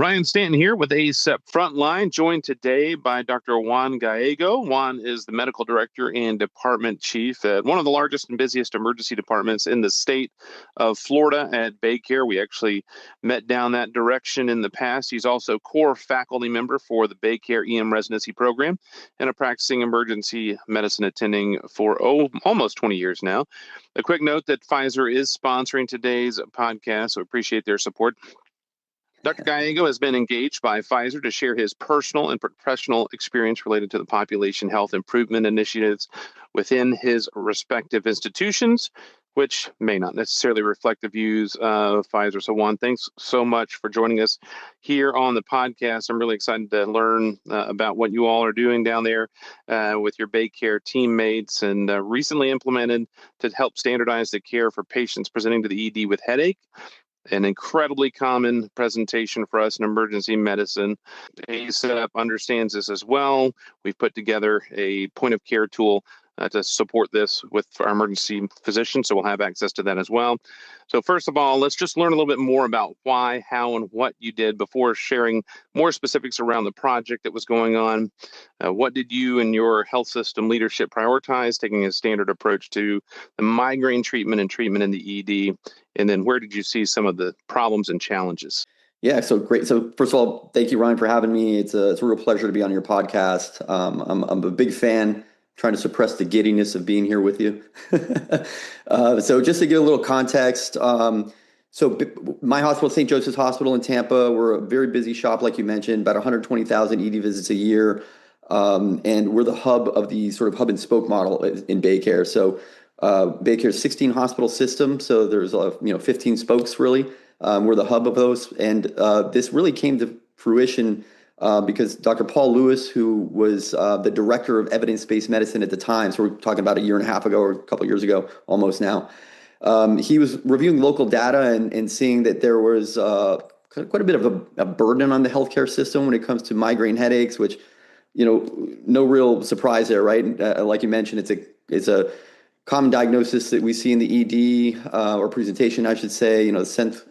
Ryan Stanton here with ACEP Frontline, joined today by Dr. Juan Gallego. Juan is the medical director and department chief at one of the largest and busiest emergency departments in the state of Florida at Baycare. We actually met down that direction in the past. He's also core faculty member for the Baycare EM residency program and a practicing emergency medicine attending for almost 20 years now. A quick note that Pfizer is sponsoring today's podcast, so appreciate their support. Dr. Gallego has been engaged by Pfizer to share his personal and professional experience related to the population health improvement initiatives within his respective institutions, which may not necessarily reflect the views of Pfizer. So, Juan, thanks so much for joining us here on the podcast. I'm really excited to learn about what you all are doing down there with your Baycare teammates and recently implemented to help standardize the care for patients presenting to the ED with headache. An incredibly common presentation for us in emergency medicine. ACEP understands this as well. We've put together a point of care tool to support this with our emergency physicians, so we'll have access to that as well. So first of all, let's just learn a little bit more about why, how, and what you did before sharing more specifics around the project that was going on. What did you and your health system leadership prioritize, taking a standard approach to the migraine treatment and treatment in the ED? And then where did you see some of the problems and challenges? Yeah, so great. So first of all, thank you, Ryan, for having me. It's a real pleasure to be on your podcast. I'm a big fan, trying to suppress the giddiness of being here with you. So just to give a little context, so my hospital, St. Joseph's Hospital in Tampa, we're a very busy shop, like you mentioned, about 120,000 ED visits a year. And we're the hub of the sort of hub and spoke model in Baycare. So Baycare's 16 hospital system, so there's 15 spokes really. We're the hub of those, and this really came to fruition because Dr. Paul Lewis, who was the director of evidence-based medicine at the time, so we're talking about a year and a half ago or a couple of years ago, almost now. He was reviewing local data and seeing that there was quite a bit of a burden on the healthcare system when it comes to migraine headaches, which, no real surprise there, right? Like you mentioned, it's a common diagnosis that we see in the ED or presentation, I should say, the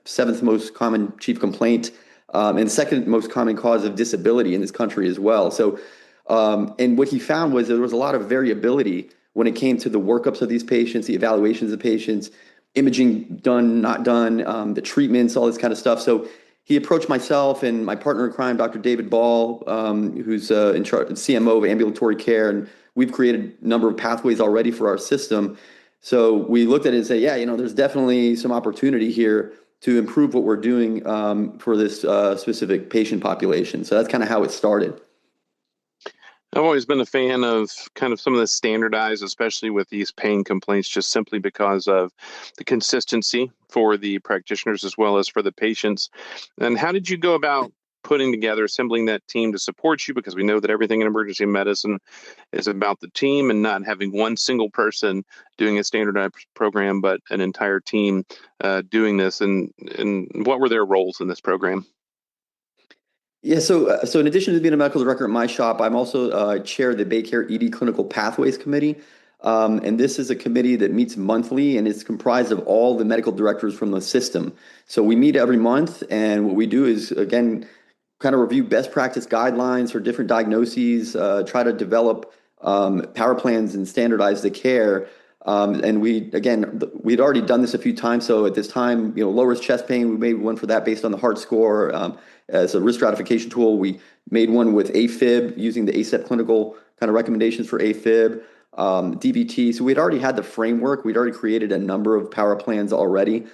seventh most common chief complaint and second most common cause of disability in this country as well. So, and what he found was there was a lot of variability when it came to the workups of these patients, the evaluations of patients, imaging done, not done, the treatments, all this kind of stuff. So he approached myself and my partner in crime, Dr. David Ball, who's in charge, CMO of ambulatory care, and we've created a number of pathways already for our system. So we looked at it and said, yeah, there's definitely some opportunity here to improve what we're doing for this specific patient population. So that's kind of how it started. I've always been a fan of kind of some of the standardized, especially with these pain complaints, just simply because of the consistency for the practitioners as well as for the patients. And how did you go about putting together, assembling that team to support you? Because we know that everything in emergency medicine is about the team and not having one single person doing a standardized program, but an entire team doing this. And what were their roles in this program? Yeah, so in addition to being a medical director at my shop, I'm also chair of the Baycare ED Clinical Pathways Committee. And this is a committee that meets monthly, and it's comprised of all the medical directors from the system. So we meet every month, and what we do is, again, kind of review best practice guidelines for different diagnoses, try to develop power plans and standardize the care. And we'd already done this a few times. So at this time, low risk chest pain, we made one for that based on the heart score. As a risk stratification tool, we made one with AFib using the ACEP clinical kind of recommendations for AFib, DVT. So we'd already had the framework. We'd already created a number of power plans already.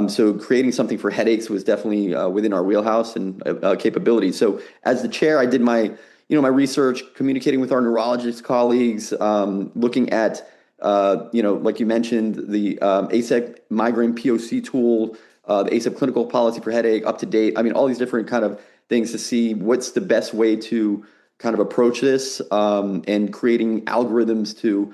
So creating something for headaches was definitely within our wheelhouse and capability. So as the chair, I did my research, communicating with our neurologist colleagues, looking at, like you mentioned, the ACEP migraine POC tool, the ACEP clinical policy for headache, up to date. I mean, all these different kind of things to see what's the best way to kind of approach this, and creating algorithms to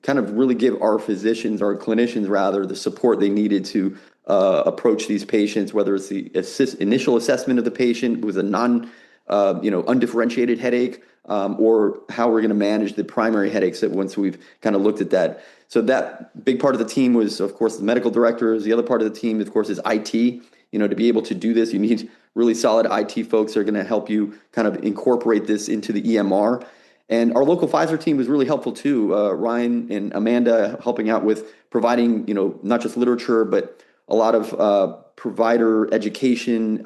kind of really give our physicians, our clinicians rather, the support they needed to approach these patients, whether it's the initial assessment of the patient with a undifferentiated headache, or how we're going to manage the primary headaches that once we've kind of looked at that. So that big part of the team was, of course, the medical directors. The other part of the team, of course, is IT. To be able to do this, you need really solid IT folks that are going to help you kind of incorporate this into the EMR. And our local Pfizer team was really helpful too. Ryan and Amanda helping out with providing, not just literature, but a lot of provider education,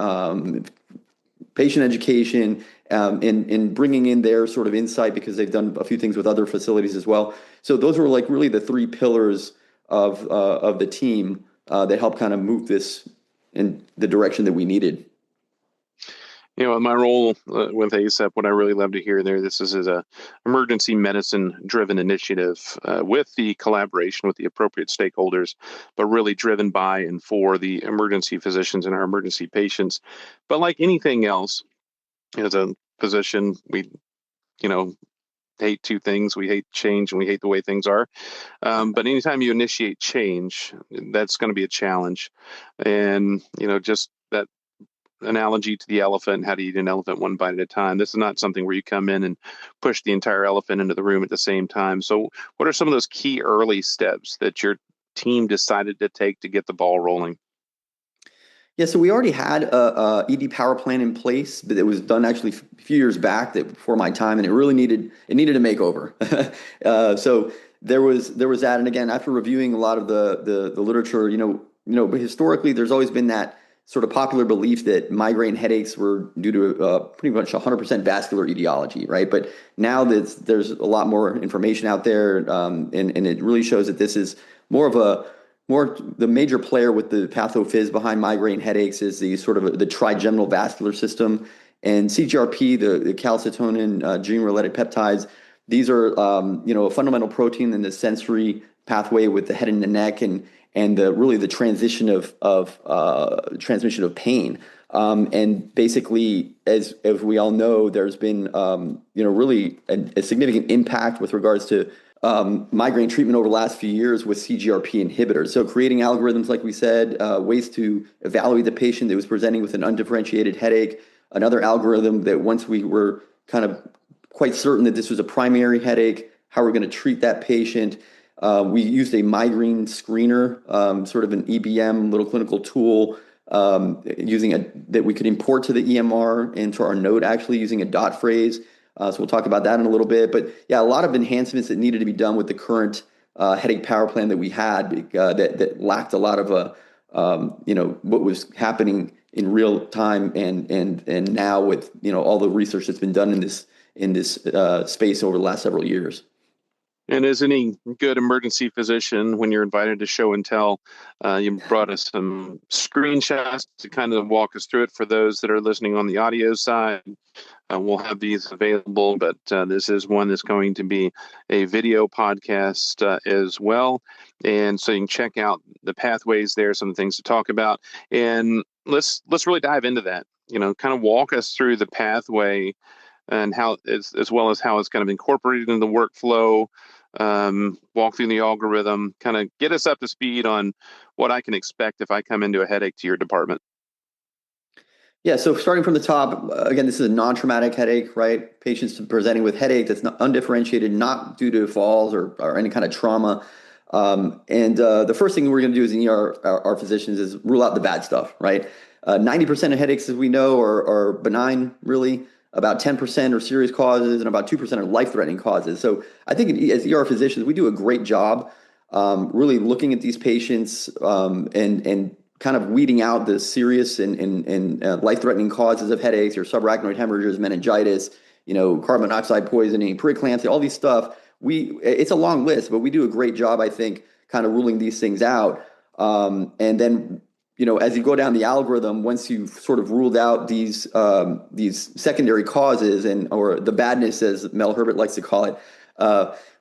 patient education, and bringing in their sort of insight because they've done a few things with other facilities as well. So those were like really the three pillars of the team that helped kind of move this in the direction that we needed. In my role with ASAP, what I really love to hear there, this is a emergency medicine driven initiative with the collaboration with the appropriate stakeholders, but really driven by and for the emergency physicians and our emergency patients. But like anything else, as a physician, we, hate two things. We hate change and we hate the way things are. But anytime you initiate change, that's going to be a challenge. And, just that analogy to the elephant, how to eat an elephant one bite at a time. This is not something where you come in and push the entire elephant into the room at the same time. So what are some of those key early steps that your team decided to take to get the ball rolling? Yeah, so we already had a ED power plan in place, but it was done actually a few years back before my time, and it really needed a makeover. So there was that, and again, after reviewing a lot of the literature, but historically there's always been that sort of popular belief that migraine headaches were due to pretty much 100% vascular etiology, right? But now that there's a lot more information out there, and it really shows that this is more the major player with the pathophys behind migraine headaches is the sort of the trigeminal vascular system, and CGRP, the calcitonin gene-related peptides. These are a fundamental protein in the sensory pathway with the head and the neck, and really the transition of transmission of pain. And basically, as we all know, there's been really a significant impact with regards to migraine treatment over the last few years with CGRP inhibitors. So creating algorithms, like we said, ways to evaluate the patient that was presenting with an undifferentiated headache. Another algorithm that once we were kind of quite certain that this was a primary headache, how we're going to treat that patient. We used a migraine screener, sort of an EBM little clinical tool, that we could import to the EMR and to our note, actually using a dot phrase. So we'll talk about that in a little bit. But yeah, a lot of enhancements that needed to be done with the current headache power plan that we had that lacked a lot of what was happening in real time and now with all the research that's been done in this space over the last several years. And as any good emergency physician, when you're invited to show and tell, you brought us some screenshots to kind of walk us through it for those that are listening on the audio side. We'll have these available, but this is one that's going to be a video podcast as well. And so you can check out the pathways there, some of the things to talk about. And let's really dive into that, kind of walk us through the pathway and how, as well as how it's kind of incorporated in the workflow, walk through the algorithm, kind of get us up to speed on what I can expect if I come into a headache to your department. Yeah, so starting from the top, again, this is a non-traumatic headache, right? Patients presenting with headache that's not undifferentiated, not due to falls or any kind of trauma. And the first thing we're going to do as an ER, our physicians, is rule out the bad stuff, right? 90% of headaches, as we know, are benign, really. About 10% are serious causes, and about 2% are life-threatening causes. So I think as ER physicians, we do a great job really looking at these patients and kind of weeding out the serious and life-threatening causes of headaches or subarachnoid hemorrhages, meningitis, carbon monoxide poisoning, preeclampsia, all these stuff. It's a long list, but we do a great job, I think, kind of ruling these things out. And then, as you go down the algorithm, once you've sort of ruled out these secondary causes or the badness, as Mel Herbert likes to call it,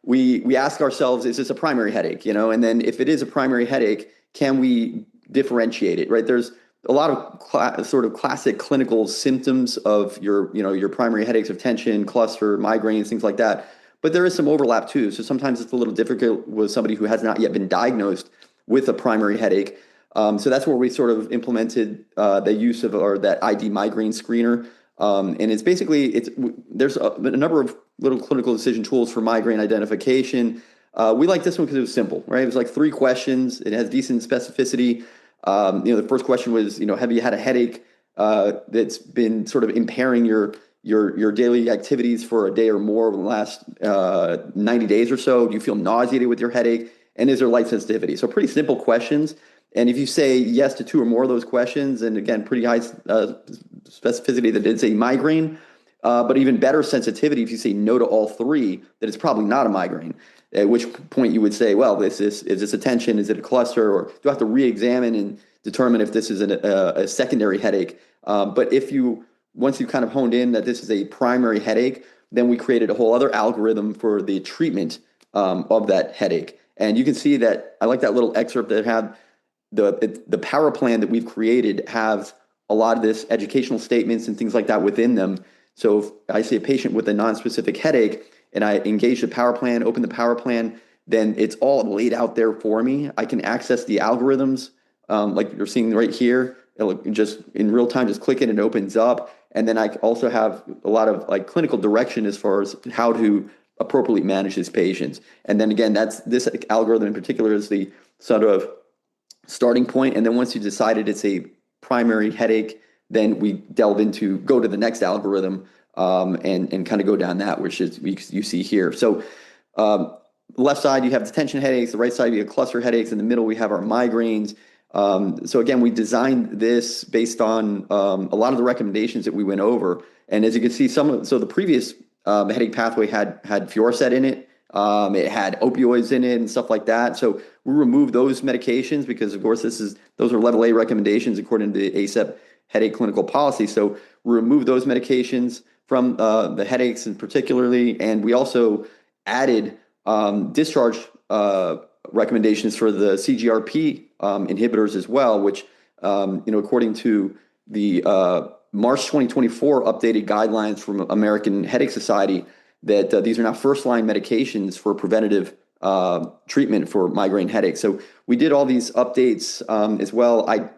we ask ourselves, is this a primary headache? And then if it is a primary headache, can we differentiate it, right? There's a lot of sort of classic clinical symptoms of your primary headaches of tension, cluster, migraines, things like that. But there is some overlap too. So sometimes it's a little difficult with somebody who has not yet been diagnosed with a primary headache. So that's where we sort of implemented the use of that ID migraine screener. And it's basically, there's a number of little clinical decision tools for migraine identification. We like this one because it was simple, right? It was like 3 questions. It has decent specificity. The first question was, have you had a headache that's been sort of impairing your daily activities for a day or more over the last 90 days or so? Do you feel nauseated with your headache? And is there light sensitivity? So pretty simple questions. And if you say yes to two or more of those questions, and again, pretty high specificity that it's a migraine, but even better sensitivity if you say no to all three, that it's probably not a migraine. At which point you would say, well, is this a tension? Is it a cluster? Or do I have to re-examine and determine if this is a secondary headache? But once you kind of honed in that this is a primary headache, then we created a whole other algorithm for the treatment of that headache. And you can see that I like that little excerpt that had the power plan that we've created have a lot of this educational statements and things like that within them. So if I see a patient with a non-specific headache and I engage the power plan, open the power plan, then it's all laid out there for me. I can access the algorithms like you're seeing right here. It'll just in real time, just click it and it opens up. And then I also have a lot of like clinical direction as far as how to appropriately manage these patients. And then again, this algorithm in particular is the sort of starting point. And then once you decided it's a primary headache, then we go to the next algorithm and kind of go down that, which is you see here. So left side, you have the tension headaches. The right side, you have cluster headaches. In the middle, we have our migraines. So again, we designed this based on a lot of the recommendations that we went over. And as you can see, so the previous headache pathway had Fioricet in it. It had opioids in it and stuff like that. So we removed those medications because, of course, those are level A recommendations according to the ACEP headache clinical policy. So we removed those medications from the headaches and particularly, and we also added discharge recommendations for the CGRP inhibitors as well, which according to the March 2024 updated guidelines from American Headache Society, that these are now first-line medications for preventative treatment for migraine headaches. So we did all these updates as well.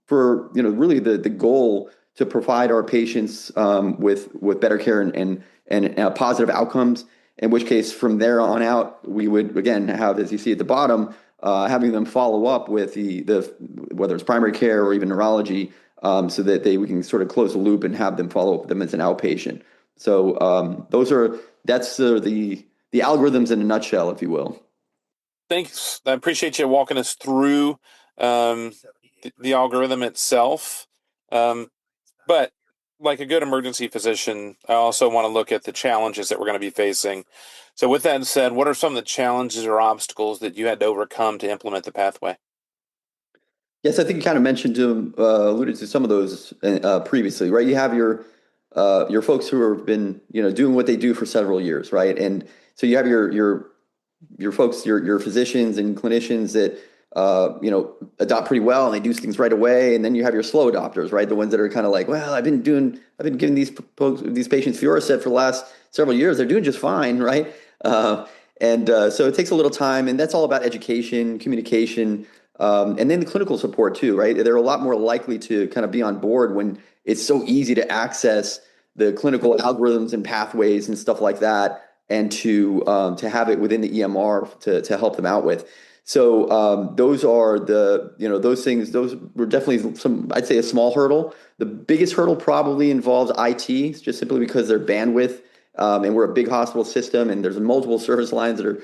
For really the goal to provide our patients with better care and positive outcomes. In which case, from there on out, we would again have, as you see at the bottom, having them follow up with the whether it's primary care or even neurology, so that we can sort of close the loop and have them follow up with them as an outpatient. So that's the algorithms in a nutshell, if you will. Thanks. I appreciate you walking us through the algorithm itself. But like a good emergency physician, I also want to look at the challenges that we're going to be facing. So with that said, what are some of the challenges or obstacles that you had to overcome to implement the pathway? Yes, I think you kind of alluded to some of those previously, right? You have your folks who have been, doing what they do for several years, right? And so you have your folks, your physicians and clinicians that adopt pretty well and they do things right away. And then you have your slow adopters, right? The ones that are kind of like, well, I've been giving these patients Fioricet for the last several years. They're doing just fine, right? So it takes a little time, and that's all about education, communication, and then the clinical support too, right? They're a lot more likely to kind of be on board when it's so easy to access the clinical algorithms and pathways and stuff like that, and to have it within the EMR to help them out with. So those are those things. Those were definitely I'd say a small hurdle. The biggest hurdle probably involves IT, just simply because their bandwidth, and we're a big hospital system, and there's multiple service lines that are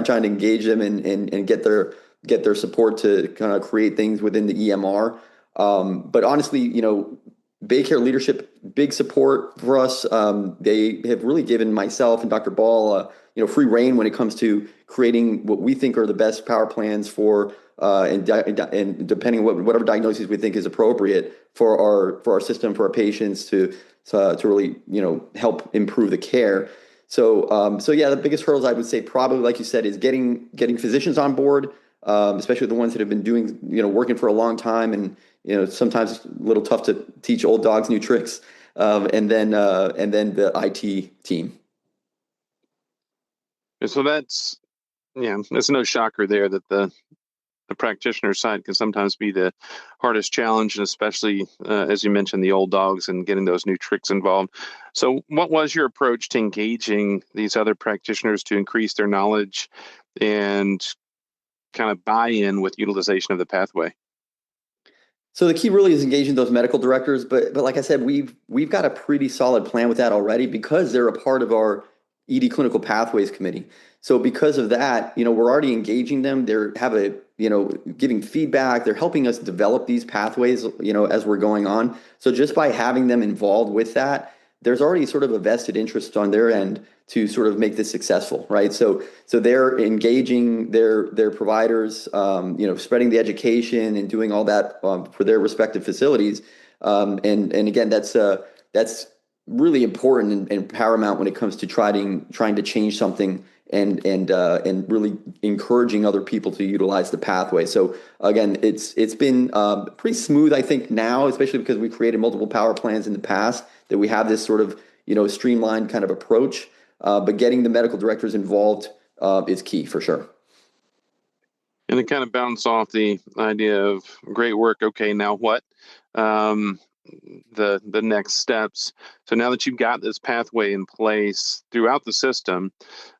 trying to engage them and get their support to kind of create things within the EMR. But honestly, Baycare leadership, big support for us. They have really given myself and Dr. Ball, free reign when it comes to creating what we think are the best power plans for, and depending on whatever diagnosis we think is appropriate for our system, for our patients to really, help improve the care. So yeah, the biggest hurdles I would say probably, like you said, is getting physicians on board, especially the ones that have been doing, working for a long time, and sometimes it's a little tough to teach old dogs new tricks, and then the IT team. So that's no shocker there that the practitioner side can sometimes be the hardest challenge, and especially as you mentioned, the old dogs and getting those new tricks involved. So what was your approach to engaging these other practitioners to increase their knowledge and kind of buy in with utilization of the pathway? So the key really is engaging those medical directors, but like I said, we've got a pretty solid plan with that already because they're a part of our ED Clinical Pathways Committee. So because of that, we're already engaging them. They're have a giving feedback. They're helping us develop these pathways, as we're going on. So just by having them involved with that, there's already sort of a vested interest on their end to sort of make this successful, right? So they're engaging their providers, spreading the education and doing all that for their respective facilities. And again, that's really important and paramount when it comes to trying to change something and really encouraging other people to utilize the pathway. So again, it's been pretty smooth, I think, now, especially because we created multiple power plans in the past, that we have this sort of streamlined kind of approach. But getting the medical directors involved is key for sure. And to kind of bounce off the idea of great work, okay, now what? The next steps. So now that you've got this pathway in place throughout the system,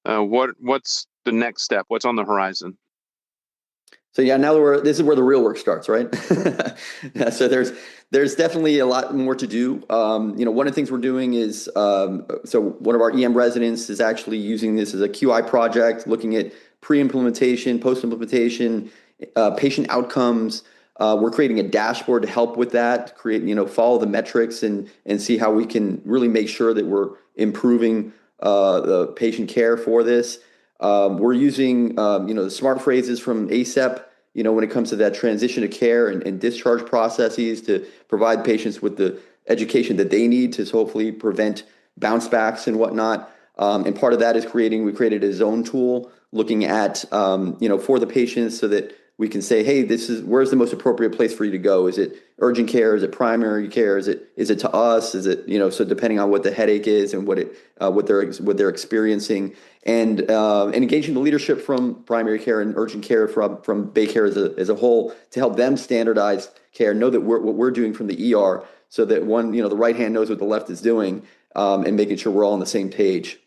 what's the next step? What's on the horizon? So yeah, this is where the real work starts, right? Yeah, so there's definitely a lot more to do. One of the things we're doing is so one of our EM residents is actually using this as a QI project, looking at pre-implementation, post-implementation, patient outcomes. We're creating a dashboard to help with that, follow the metrics and see how we can really make sure that we're improving the patient care for this. We're using, the smart phrases from ACEP, when it comes to that transition to care and discharge processes to provide patients with the education that they need to hopefully prevent bounce backs and whatnot. And part of that is we created a zone tool looking at, for the patients so that we can say, hey, where's the most appropriate place for you to go? Is it urgent care? Is it primary care? Is it to us? Is it, so depending on what the headache is and what they're experiencing, and engaging the leadership from primary care and urgent care from Bay Care as a whole to help them standardize care, know that what we're doing from the ER, so that the right hand knows what the left is doing, and making sure we're all on the same page.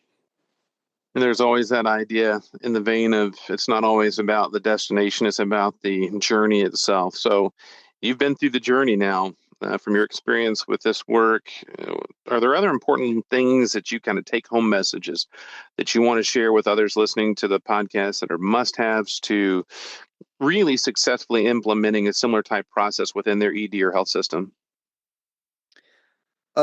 And there's always that idea in the vein of it's not always about the destination, it's about the journey itself. So you've been through the journey now. From your experience with this work, are there other important things that you kind of take home messages that you want to share with others listening to the podcast that are must-haves to really successfully implementing a similar type process within their ED or health system?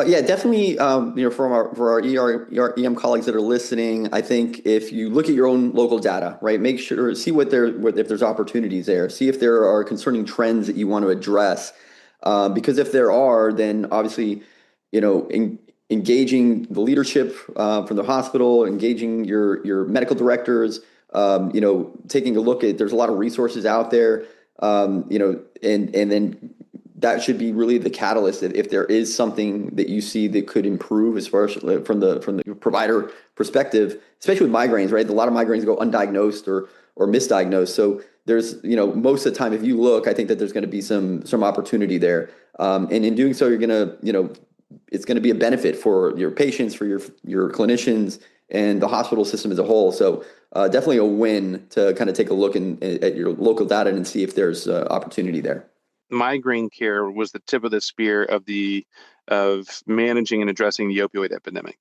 Yeah, definitely. For our EM colleagues that are listening, I think if you look at your own local data, right, make sure see if there's opportunities there, see if there are concerning trends that you want to address, because if there are, then obviously, engaging the leadership from the hospital, engaging your medical directors, taking a look at there's a lot of resources out there, and then that should be really the catalyst if there is something that you see that could improve as far as from the provider perspective, especially with migraines, right? A lot of migraines go undiagnosed or misdiagnosed. So there's, most of the time, if you look, I think that there's going to be some opportunity there. And in doing so, you're going to, it's going to be a benefit for your patients, for your clinicians, and the hospital system as a whole. So definitely a win to kind of take a look at your local data and see if there's opportunity there. Migraine care was the tip of the spear of managing and addressing the opioid epidemic,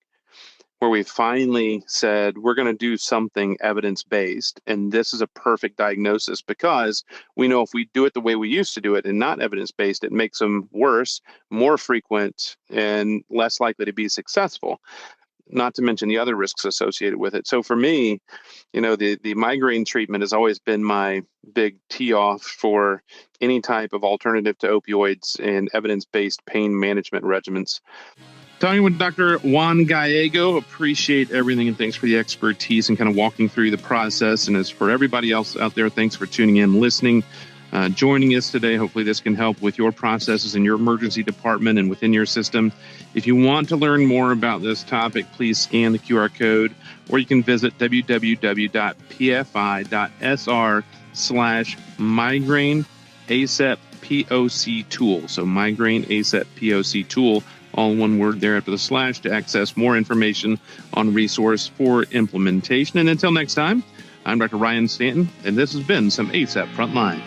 where we finally said we're going to do something evidence-based, and this is a perfect diagnosis because we know if we do it the way we used to do it and not evidence-based, it makes them worse, more frequent, and less likely to be successful. Not to mention the other risks associated with it. So for me, the migraine treatment has always been my big tee off for any type of alternative to opioids and evidence-based pain management regimens. Talking with Dr. Juan Gallego, appreciate everything and thanks for the expertise and kind of walking through the process. And as for everybody else out there, thanks for tuning in, listening, joining us today. Hopefully this can help with your processes in your emergency department and within your system. If you want to learn more about this topic, please scan the QR code, or you can visit www.pfi.sr/migraine ACEP POC tool. So migraine ACEP POC tool, all one word there after the slash, to access more information on resource for implementation. And until next time, I'm Dr. Ryan Stanton, and this has been some ACEP Frontline.